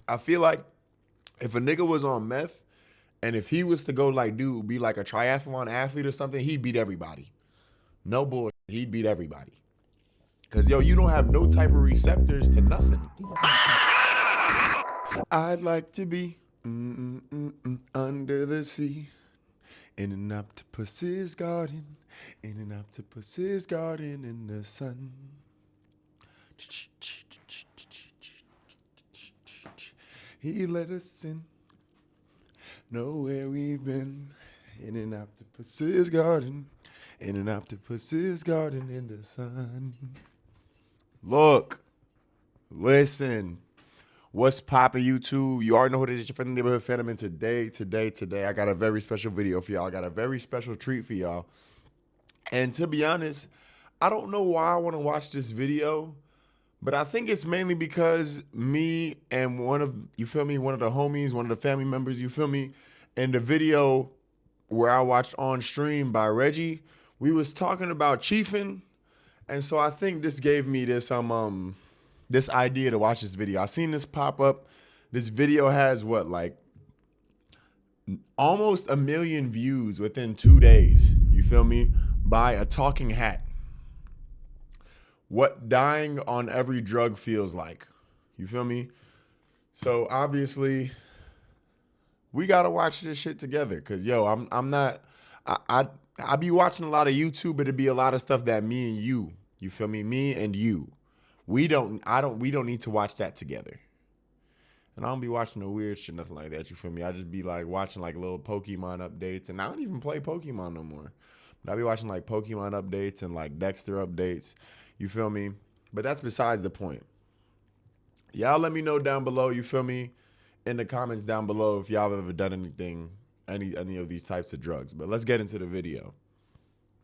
I feel like if a nigga was on meth and if he was to go like be like a triathlon athlete or something, he'd beat everybody. No bullshit. He'd beat everybody. Cause yo, you don't have no type of receptors to nothing. I'd like to be under the sea in an octopus's garden, in an octopus's garden in the sun. He let us in, know where we've been, in an octopus's garden, in an octopus's garden in the sun. Look, listen. What's poppin', YouTube? You already know who it is. It's your friendly neighborhood Phantom. And today, I got a very special video for y'all. I got a very special treat for y'all. And to be honest, I don't know why I want to watch this video, but I think it's mainly because me and one of the homies, one of the family members, you feel me, in the video where I watched on stream by Reggie, we was talking about chiefing. And so I think this gave me this idea to watch this video. I seen this pop up. This video has what, like almost 1 million views within 2 days. You feel me? By a talking hat. What dying on every drug feels like. You feel me? So obviously, we gotta watch this shit together. Cause yo, I'm not. I be watching a lot of YouTube, but it'd be a lot of stuff that me and you feel me? Me and you. We don't need to watch that together. And I don't be watching no weird shit, nothing like that, you feel me? I just be like watching like little Pokemon updates. And I don't even play Pokemon no more. But I be watching like Pokemon updates and like Dexter updates. You feel me? But that's besides the point. Y'all let me know down below, you feel me? In the comments down below if y'all have ever done anything, any of these types of drugs. But let's get into the video.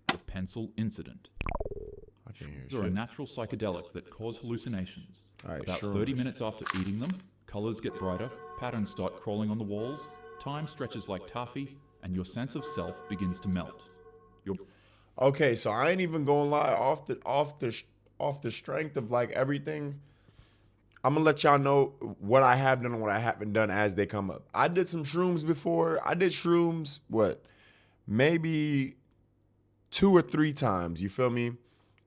The pencil incident. Shrooms are a natural psychedelic that cause hallucinations. Right, About shrooms. 30 minutes after eating them, colors get brighter, patterns start crawling on the walls, time stretches like taffy, and your sense of self begins to melt. Okay, so I ain't even gonna lie. Off the strength of like everything, I'm gonna let y'all know what I have done and what I haven't done as they come up. I did some shrooms before. I did shrooms maybe 2 or 3 times. You feel me?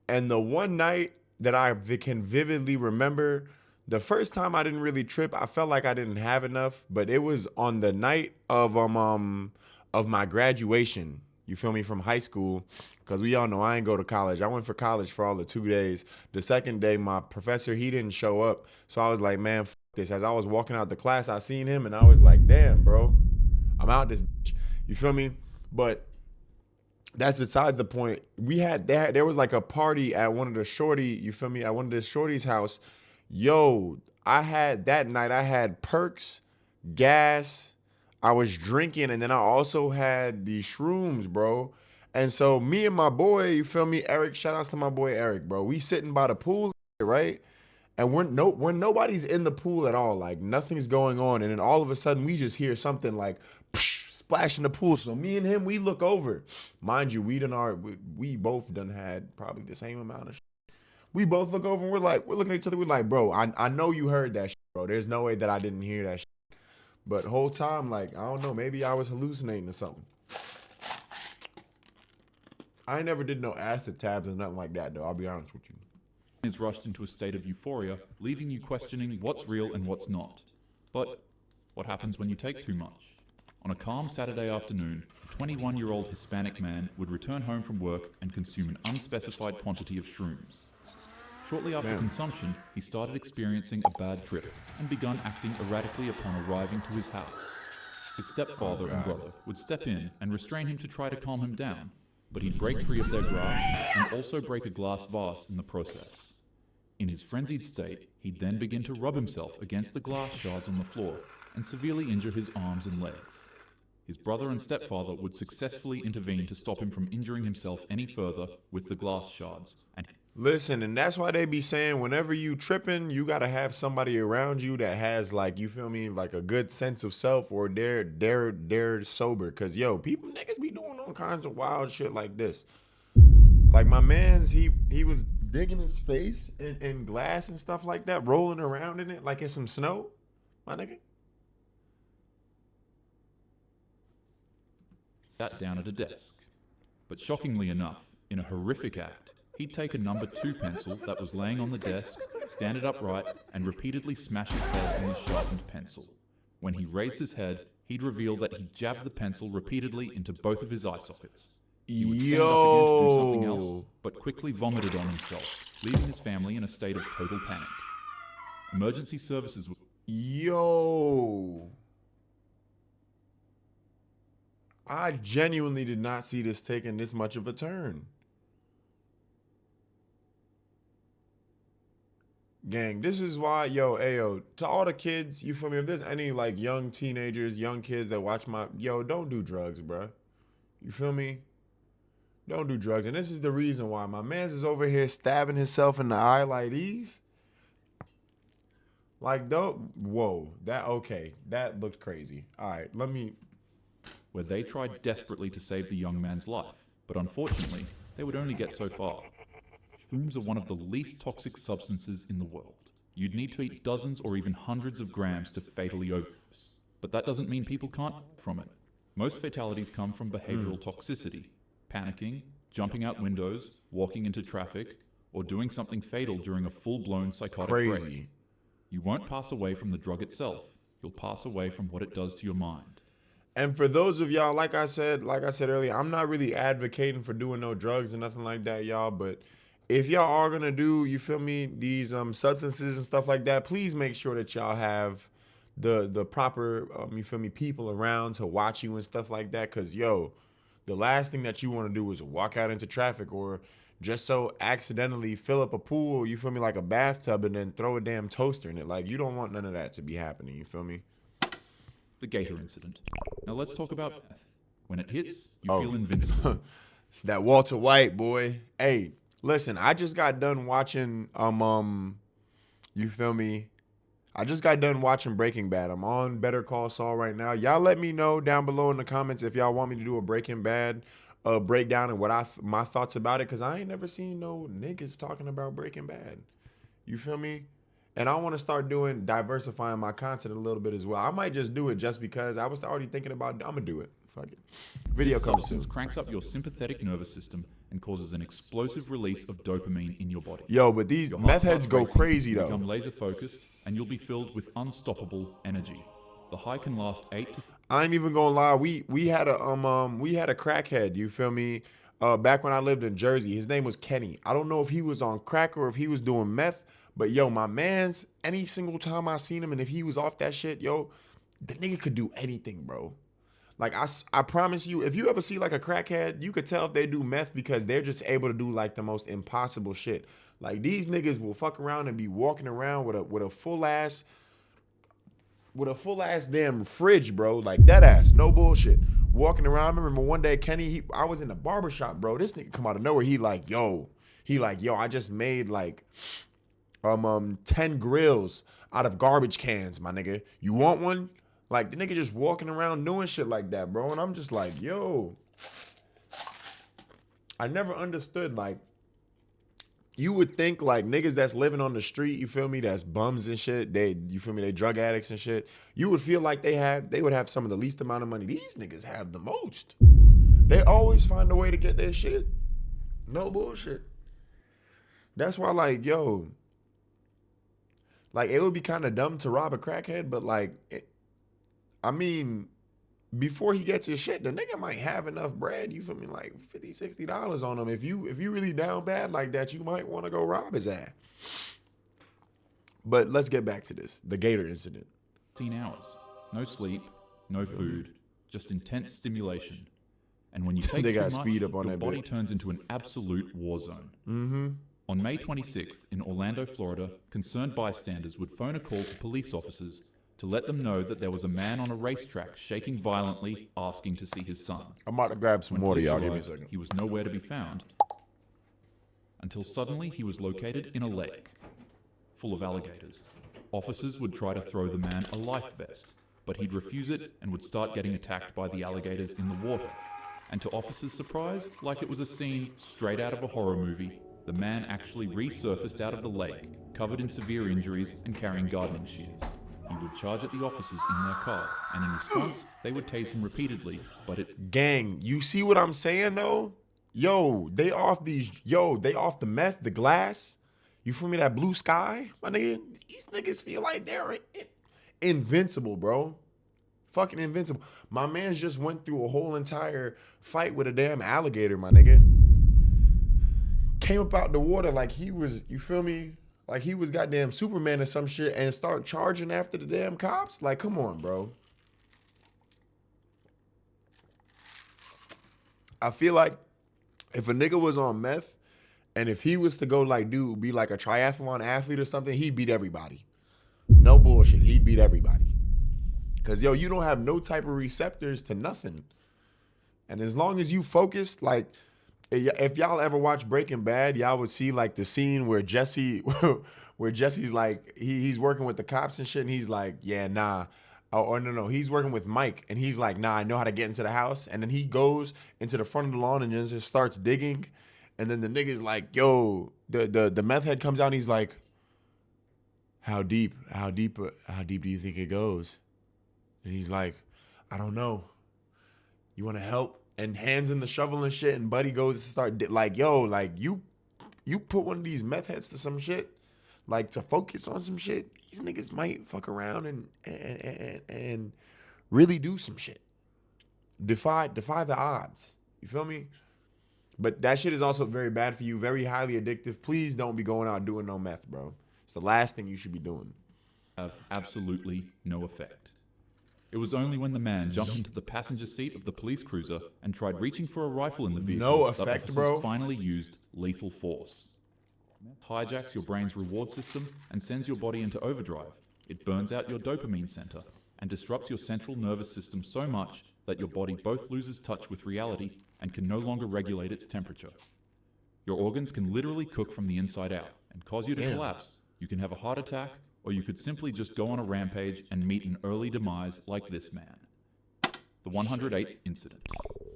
And the one night that I can vividly remember, the first time I didn't really trip. I felt like I didn't have enough, but it was on the night of my graduation. You feel me, from high school, because we all know I ain't go to college. I went for college for all the 2 days. The second day, my professor, he didn't show up, so I was like, man, f this. As I was walking out the class, I seen him, and I was like, damn, bro, I'm out this bitch. You feel me? But that's besides the point. There was like a party at one of the shorty, you feel me, at one of the shorty's house. Yo, that night I had perks, gas, I was drinking, and then I also had these shrooms, bro. And so me and my boy, you feel me, Eric, shout outs to my boy Eric, bro. We sitting by the pool, right? And when nobody's in the pool at all, like nothing's going on, and then all of a sudden we just hear something like psh, splash in the pool. So me and him, we look over. Mind you, we both done had probably the same amount of shit. We both look over and we're looking at each other, we're like, bro, I know you heard that shit, bro. There's no way that I didn't hear that shit. But whole time, like, I don't know, maybe I was hallucinating or something. I ain't never did no acid tabs or nothing like that, though. I'll be honest with you. Is rushed into a state of euphoria, leaving you questioning what's real and what's not. But what happens when you take too much? On a calm Saturday afternoon, a 21-year-old Hispanic man would return home from work and consume an unspecified quantity of shrooms. Shortly after consumption, he started experiencing a bad trip and began acting erratically upon arriving to his house. His stepfather and brother would step in and restrain him to try to calm him down, but he'd break free of their grasp and also break a glass vase in the process. In his frenzied state, he'd then begin to rub himself against the glass shards on the floor and severely injure his arms and legs. His brother and stepfather would successfully intervene to stop him from injuring himself any further with the glass shards. And listen, and that's why they be saying whenever you tripping, you gotta have somebody around you that has, like, you feel me, like a good sense of self, or they're sober. Cause yo, niggas be doing all kinds of wild shit like this. Like my man's, he was digging his face in glass and stuff like that, rolling around in it like it's some snow. my nigga. Sat down at a desk. But shockingly enough, in a horrific act, he'd take a number 2 pencil that was laying on the desk, stand it upright, and repeatedly smash his head on the sharpened pencil. When he raised his head, he'd reveal that he jabbed the pencil repeatedly into both of his eye sockets. He would stand up again to do something else, but quickly vomited on himself, leaving his family in a state of total panic. Emergency services would... Yo. I genuinely did not see this taking this much of a turn. Gang, this is why, ayo, to all the kids, you feel me? If there's any like young teenagers, young kids that watch my, don't do drugs, bruh. You feel me? Don't do drugs. And this is the reason why my man's is over here stabbing himself in the eye like these. Like, whoa, that looked crazy. All right, where they tried desperately to save the young man's life, but unfortunately, they would only get so far. Shrooms are one of the least toxic substances in the world. You'd need to eat dozens or even hundreds of grams to fatally overdose. But that doesn't mean people can't from it. Most fatalities come from behavioral toxicity, panicking, jumping out windows, walking into traffic, or doing something fatal during a full-blown psychotic break. You won't pass away from the drug itself. You'll pass away from what it does to your mind. And for those of y'all, like I said earlier, I'm not really advocating for doing no drugs or nothing like that, y'all. But if y'all are gonna do, you feel me, these substances and stuff like that, please make sure that y'all have the proper you feel me, people around to watch you and stuff like that. Cause the last thing that you want to do is walk out into traffic or just so accidentally fill up a pool, you feel me, like a bathtub and then throw a damn toaster in it. Like, you don't want none of that to be happening, you feel me? The Gator incident. Now let's talk about meth. When it hits, you feel invincible. That Walter White, boy. Hey, listen, I just got done watching you feel me? I just got done watching Breaking Bad. I'm on Better Call Saul right now. Y'all let me know down below in the comments if y'all want me to do a Breaking Bad breakdown and what my thoughts about it, because I ain't never seen no niggas talking about Breaking Bad. You feel me? And I want to start diversifying my content a little bit as well. I might just do it just because I was already thinking about I'm going to do it. Fuck it. Video comes soon. Cranks up your sympathetic nervous system and causes an explosive release of dopamine in your body. Yo, but these meth heads go crazy though. Become laser focused and you'll be filled with unstoppable energy. The high can last 8 to... I ain't even gonna lie. We had a crackhead. You feel me? Back when I lived in Jersey, his name was Kenny. I don't know if he was on crack or if he was doing meth, but my man's, any single time I seen him and if he was off that shit, the nigga could do anything, bro. Like, I promise you, if you ever see like a crackhead, you could tell if they do meth because they're just able to do like the most impossible shit. Like, these niggas will fuck around and be walking around with a full ass damn fridge, bro. Like, that ass, no bullshit. Walking around. I remember one day, Kenny, I was in the barbershop, bro. This nigga come out of nowhere. He like, yo, I just made like 10 grills out of garbage cans, my nigga. You want one? Like, the nigga just walking around doing shit like that, bro. And I'm just like, yo. I never understood, like, you would think like niggas that's living on the street, you feel me, that's bums and shit, they drug addicts and shit, you would feel like they would have some of the least amount of money. These niggas have the most. They always find a way to get their shit. No bullshit. That's why, like, yo, like, it would be kind of dumb to rob a crackhead, but like, I mean, before he gets his shit, the nigga might have enough bread, you feel me, like $50, $60 on him. If you really down bad like that, you might want to go rob his ass. But let's get back to this, the Gator incident. 18 hours, no sleep, no food, just intense stimulation. And when you take they too got much, speed up on your that body bit. turns into an absolute war zone. On May 26th in Orlando, Florida, concerned bystanders would phone a call to police officers to let them know that there was a man on a racetrack shaking violently, asking to see his son. I'm about to grab some water, y'all. Give me a second. He was nowhere to be found until suddenly he was located in a lake full of alligators. Officers would try to throw the man a life vest, but he'd refuse it and would start getting attacked by the alligators in the water. And to officers' surprise, like it was a scene straight out of a horror movie, the man actually resurfaced out of the lake, covered in severe injuries and carrying gardening shears. he would charge at the officers in their car, and in response, they would tase him repeatedly, but it... Gang, you see what I'm saying though? They off they off the meth, the glass. You feel me? That blue sky, my nigga. These niggas feel like they're invincible, bro. Fucking invincible. My man's just went through a whole entire fight with a damn alligator, my nigga. Came up out the water like he was, you feel me? Like he was goddamn Superman or some shit and start charging after the damn cops. Like, come on, bro. I feel like if a nigga was on meth and if he was to go like, dude, be like a triathlon athlete or something, he'd beat everybody. No bullshit. He'd beat everybody. Cause you don't have no type of receptors to nothing. And as long as you focus, like if y'all ever watch Breaking Bad, y'all would see like the scene where Jesse's like, he's working with the cops and shit. And he's like, yeah, nah. Or no, he's working with Mike and he's like, nah, I know how to get into the house. And then he goes into the front of the lawn and just starts digging. And then the nigga's like, yo, the meth head comes out and he's like, how deep do you think it goes? And he's like, I don't know. You want to help? And hands him the shovel and shit. And Buddy goes to start like, yo, like you put one of these meth heads to some shit, like to focus on some shit. These niggas might fuck around and really do some shit. Defy the odds. You feel me? But that shit is also very bad for you. Very highly addictive. Please don't be going out doing no meth, bro. It's the last thing you should be doing. Have absolutely no effect. It was only when the man jumped into the passenger seat of the police cruiser and tried reaching for a rifle in the vehicle No that effect, officers bro. finally used lethal force. It hijacks your brain's reward system and sends your body into overdrive. It burns out your dopamine center and disrupts your central nervous system so much that your body both loses touch with reality and can no longer regulate its temperature. Your organs can literally cook from the inside out and cause you to collapse. You can have a heart attack, or you could simply just go on a rampage and meet an early demise like this man. The 108th incident.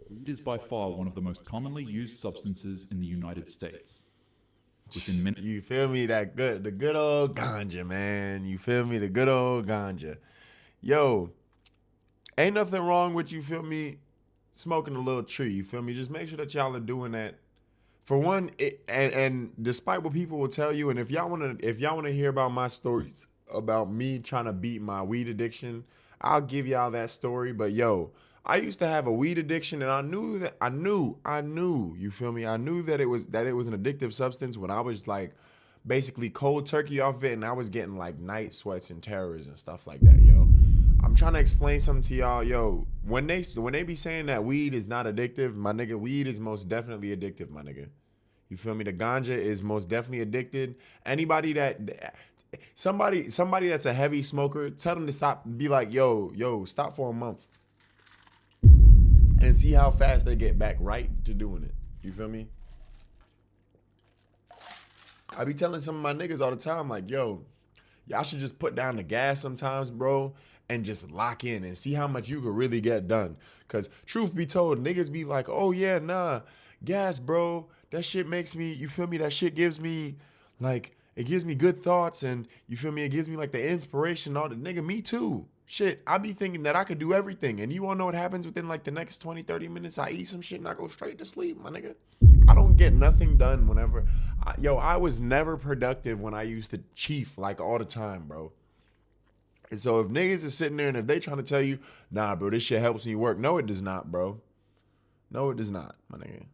Weed is by far one of the most commonly used substances in the United States. Within minutes... You feel me? The good old ganja, man. You feel me? The good old ganja. Yo, ain't nothing wrong with, you feel me, smoking a little tree. You feel me? Just make sure that y'all are doing that. For one, and despite what people will tell you, and if y'all wanna hear about my stories about me trying to beat my weed addiction, I'll give y'all that story. But yo, I used to have a weed addiction, and I knew, you feel me? I knew that it was an addictive substance when I was like basically cold turkey off it, and I was getting like night sweats and terrors and stuff like that, yo. I'm trying to explain something to y'all, yo. When they be saying that weed is not addictive, my nigga, weed is most definitely addictive, my nigga. You feel me? The ganja is most definitely addicted. Anybody somebody that's a heavy smoker, tell them to stop. Be like, yo, stop for a month, and see how fast they get back right to doing it. You feel me? I be telling some of my niggas all the time, like, yo, y'all should just put down the gas sometimes, bro, and just lock in and see how much you could really get done. Cause truth be told, niggas be like, oh yeah, nah, gas, bro. That shit makes me, you feel me? That shit gives me, like, it gives me good thoughts, and you feel me? It gives me like the inspiration, all the nigga, me too. Shit, I be thinking that I could do everything. And you wanna know what happens within like the next 20, 30 minutes? I eat some shit and I go straight to sleep, my nigga. I don't get nothing done whenever. I was never productive when I used to chief like all the time, bro. And so if niggas is sitting there and if they trying to tell you, nah, bro, this shit helps me work. No, it does not, bro. No, it does not, my nigga.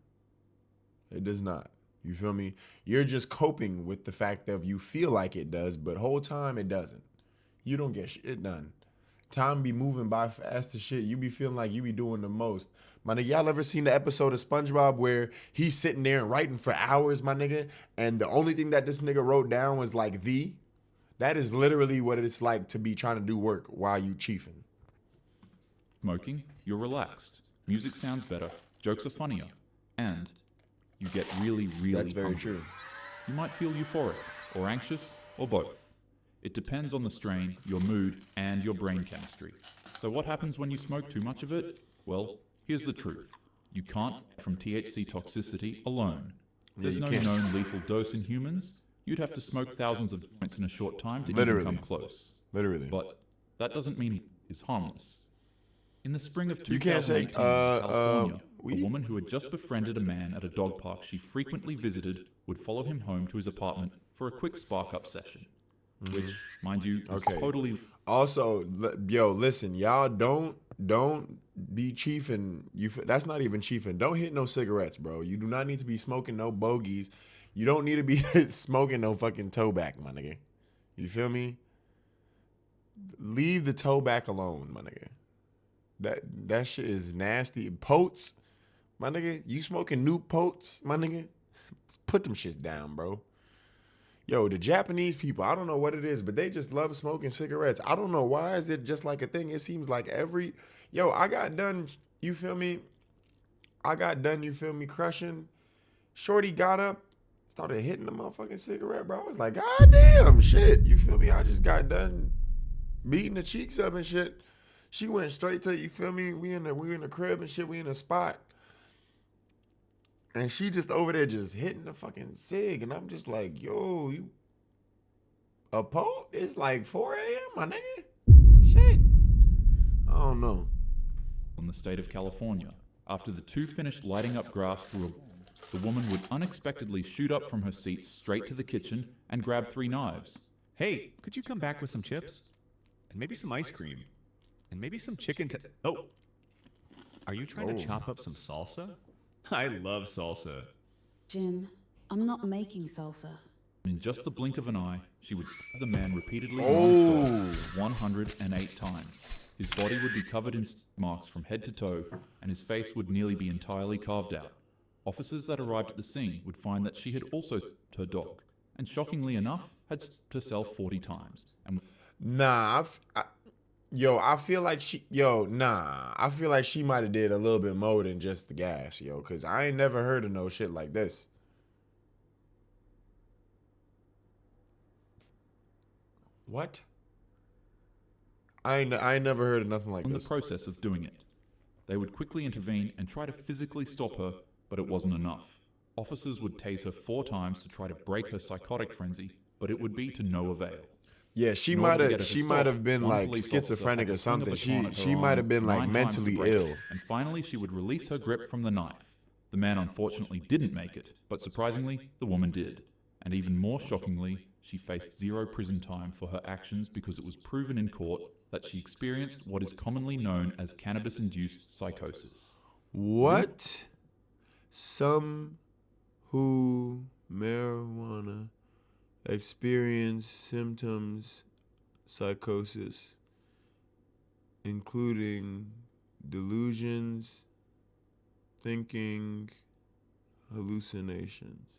It does not. You feel me? You're just coping with the fact that you feel like it does, but whole time it doesn't. You don't get shit done. Time be moving by fast as shit. You be feeling like you be doing the most. My nigga, y'all ever seen the episode of SpongeBob where he's sitting there and writing for hours, my nigga, and the only thing that this nigga wrote down was like that is literally what it's like to be trying to do work while you chiefing. Smoking, you're relaxed. Music sounds better. Jokes are funnier. And you get really, really That's very hungry. true. You might feel euphoric, or anxious, or both. It depends on the strain, your mood, and your brain chemistry. So what happens when you smoke too much of it? Well, here's the truth. You can't from THC toxicity alone. There's no known lethal dose in humans. You'd have to smoke thousands of joints in a short time to even come close. Literally. But That doesn't mean he is harmless. In the spring of You can't say 2018 in California, a weed. woman who had just befriended a man at a dog park she frequently visited would follow him home to his apartment for a quick spark-up session, which, mind you, is Okay. totally... Also, yo, listen, y'all don't be chiefing. That's not even chiefing. Don't hit no cigarettes, bro. You do not need to be smoking no bogeys. You don't need to be smoking no fucking tobacco, my nigga. You feel me? Leave the tobacco alone, my nigga. That shit is nasty. Potes, my nigga. You smoking new potes, my nigga? Put them shits down, bro. Yo, the Japanese people, I don't know what it is, but they just love smoking cigarettes. I don't know why is it just like a thing. It seems like I got done, you feel me? You feel me, crushing. Shorty got up, started hitting the motherfucking cigarette, bro. I was like, God damn, shit. You feel me? I just got done beating the cheeks up and shit. She went straight to, you feel me? We in the crib and shit. We in a spot. And she just over there just hitting the fucking cig. And I'm just like, yo, you a pote? It's like 4 a.m., my nigga. Shit. I don't know. in the state of California. After the two finished lighting up grass through the woman would unexpectedly shoot up from her seat straight to the kitchen and grab 3 knives. Hey, could you come back with some chips? And maybe some ice cream. And maybe some chicken Oh! Are you trying to chop up some salsa? I love salsa. Jim, I'm not making salsa. In just the blink of an eye, she would stab the man repeatedly Oh. non-stop 108 times. His body would be covered in marks from head to toe, and his face would nearly be entirely carved out. Officers that arrived at the scene would find that she had also stabbed her dog, and shockingly enough, had stabbed herself 40 times. And Nah, I feel like she might have did a little bit more than just the gas, yo, because I ain't never heard of no shit like this. What? I ain't never heard of nothing like in the this. process of doing it, they would quickly intervene and try to physically stop her, but it wasn't enough. Officers would tase her 4 times to try to break her psychotic frenzy, but it would be to no avail. Yeah, she In order might to get have her to she stop, might have been one like police officer schizophrenic had or to swing a something. baton at her She might have been arm like 9 times to mentally break it, ill. And finally, she would release her grip from the knife. The man unfortunately didn't make it, but surprisingly, the woman did. And even more shockingly, she faced 0 prison time for her actions because it was proven in court that she experienced what is commonly known as cannabis-induced psychosis. What? Some who marijuana experience symptoms psychosis, including delusions, thinking, hallucinations.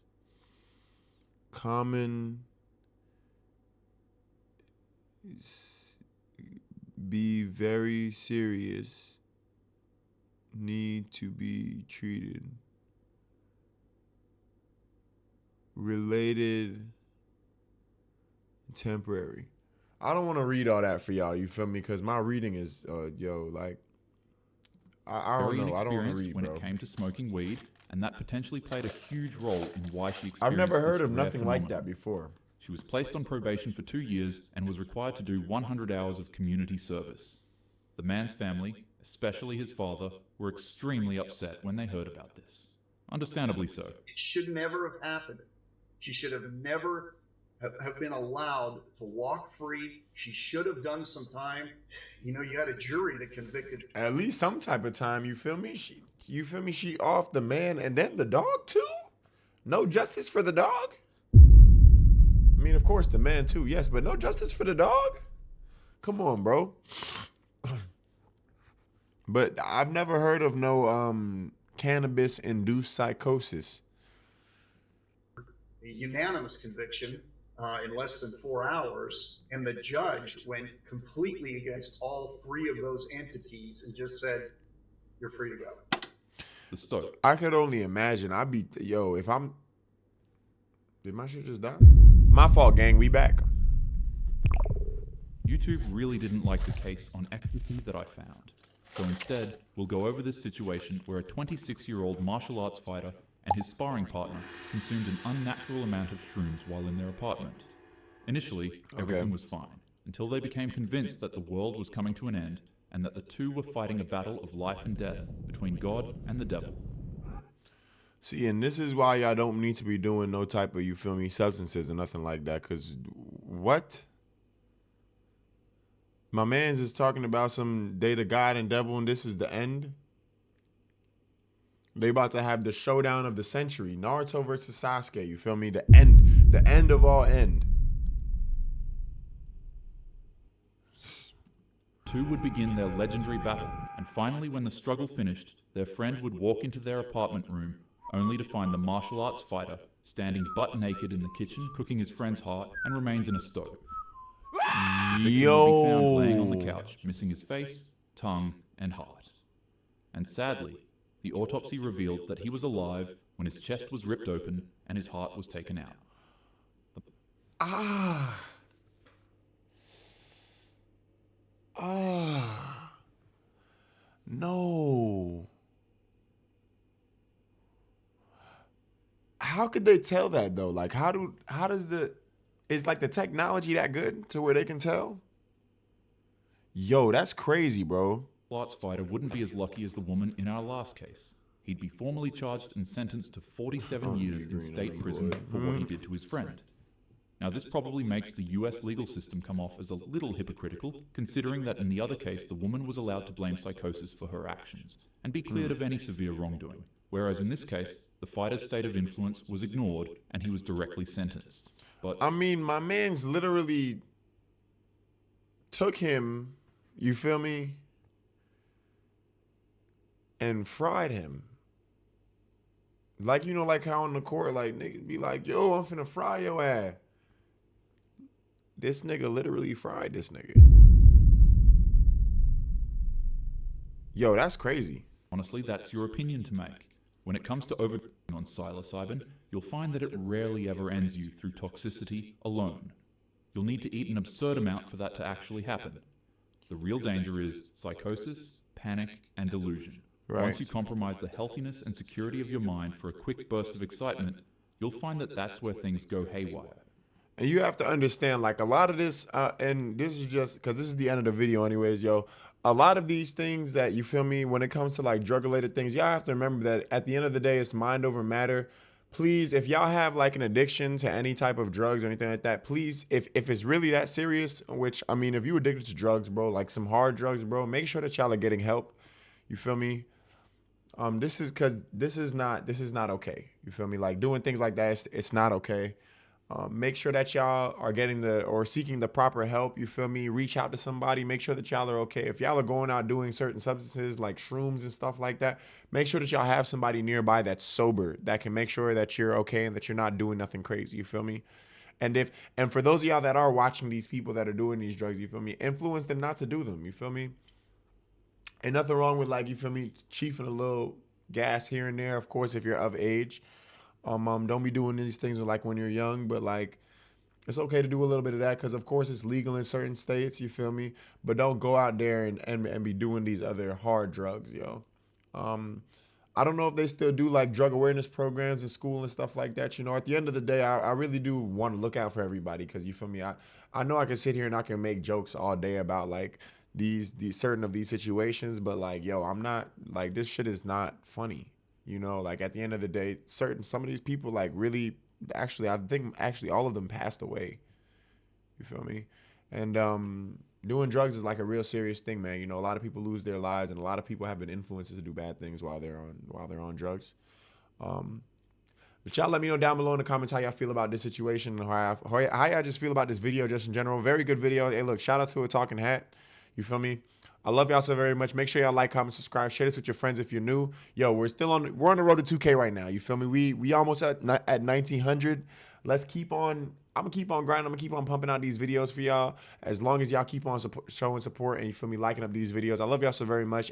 Common be very serious, need to be treated. Related, temporary. I don't want to read all that for y'all, you feel me? Because my reading is, I don't Very know. I don't want to inexperienced read, when bro. it came to smoking weed, and that potentially played a huge role in why she experienced I've never heard this of rare nothing like phenomenon. that before. She was placed on probation for 2 years and was required to do 100 hours of community service. The man's family, especially his father, were extremely upset when they heard about this. Understandably so. It should never have happened. She should have never have been allowed to walk free. She should have done some time. You know, you had a jury that convicted. At least some type of time, you feel me? She off the man and then the dog too? No justice for the dog? I mean, of course, the man too, yes, but no justice for the dog? Come on, bro. But I've never heard of no cannabis-induced psychosis. A unanimous conviction in less than 4 hours, and the judge went completely against all 3 of those entities and just said, "You're free to go." The Stoke. I could only imagine. If I'm... Did my shit just die? My fault, gang. We back. YouTube really didn't like the case on equity that I found. So instead, we'll go over this situation where a 26-year-old martial arts fighter and his sparring partner consumed an unnatural amount of shrooms while in their apartment. Initially, everything was fine. until they became convinced that the world was coming to an end and that the two were fighting a battle of life and death between God and the devil. See, and this is why y'all don't need to be doing no type of, you feel me, substances or nothing like that. Because what? My man's is talking about some data God and devil, and this is the end. They about to have the showdown of the century. Naruto versus Sasuke, you feel me? The end. The end of all end. Two would begin their legendary battle, and finally when the struggle finished, their friend would walk into their apartment room, only to find the martial arts fighter standing butt naked in the kitchen cooking his friend's heart and remains in a stove. The victim would be found laying on the couch, missing his face, tongue, and heart. And sadly, the autopsy revealed that he was alive when his chest was ripped open and his heart was taken out. No. How could they tell that though? Like, is like the technology that good to where they can tell? Yo, that's crazy, bro. Arts fighter wouldn't be as lucky as the woman in our last case. He'd be formally charged and sentenced to 47 years in state prison for what he did to his friend. Now, this probably makes the US legal system come off as a little hypocritical, considering that in the other case, the woman was allowed to blame psychosis for her actions and be cleared of any severe wrongdoing, whereas in this case, the fighter's state of influence was ignored and he was directly sentenced. But I mean, my man's literally took him, you feel me, and fried him. Like, you know, like how on the court, like, niggas be like, yo, I'm finna fry your ass. This nigga literally fried this nigga. Yo, that's crazy. honestly, that's your opinion to make. When it comes to overdosing on psilocybin, you'll find that it rarely ever ends you through toxicity alone. You'll need to eat an absurd amount for that to actually happen. The real danger is psychosis, panic, and delusion. Right. Once you compromise the healthiness and security of your mind for a quick burst of excitement, you'll find that that's where things go haywire. And you have to understand, like, a lot of this, and this is just because this is the end of the video anyways, yo. A lot of these things that, you feel me, when it comes to like drug-related things, y'all have to remember that at the end of the day, it's mind over matter. Please, if y'all have like an addiction to any type of drugs or anything like that, please, if it's really that serious, which, I mean, if you addicted to drugs, bro, like some hard drugs, bro, make sure that y'all are getting help. You feel me? This is because this is not okay. You feel me? Like doing things like that, it's not okay. Make sure that y'all are getting or seeking the proper help. You feel me? Reach out to somebody. Make sure that y'all are okay. If y'all are going out doing certain substances like shrooms and stuff like that, make sure that y'all have somebody nearby that's sober that can make sure that you're okay and that you're not doing nothing crazy. You feel me? And for those of y'all that are watching these people that are doing these drugs, you feel me? Influence them not to do them. You feel me? Ain't nothing wrong with, like, you feel me, chiefing a little gas here and there, of course, if you're of age. Don't be doing these things like when you're young, but like it's okay to do a little bit of that because of course it's legal in certain states, you feel me? But don't go out there and be doing these other hard drugs, yo. I don't know if they still do like drug awareness programs in school and stuff like that. You know, at the end of the day, I really do want to look out for everybody because you feel me? I know I can sit here and I can make jokes all day about like these certain of these situations, but like, yo, I'm not like this shit is not funny. You know, like at the end of the day, some of these people like really actually I think actually all of them passed away. You feel me? And doing drugs is like a real serious thing, man. You know, a lot of people lose their lives and a lot of people have been influenced to do bad things while they're on drugs. But y'all let me know down below in the comments how y'all feel about this situation and how y'all just feel about this video just in general. Very good video. Hey, look, shout out to A Talking Hat. You feel me? I love y'all so very much. Make sure y'all like, comment, subscribe, share this with your friends if you're new. Yo, we're on the road to 2K right now. You feel me? We almost at 1900. Let's keep on. I'm gonna keep on grinding. I'm gonna keep on pumping out these videos for y'all as long as y'all keep on showing support and you feel me liking up these videos. I love y'all so very much.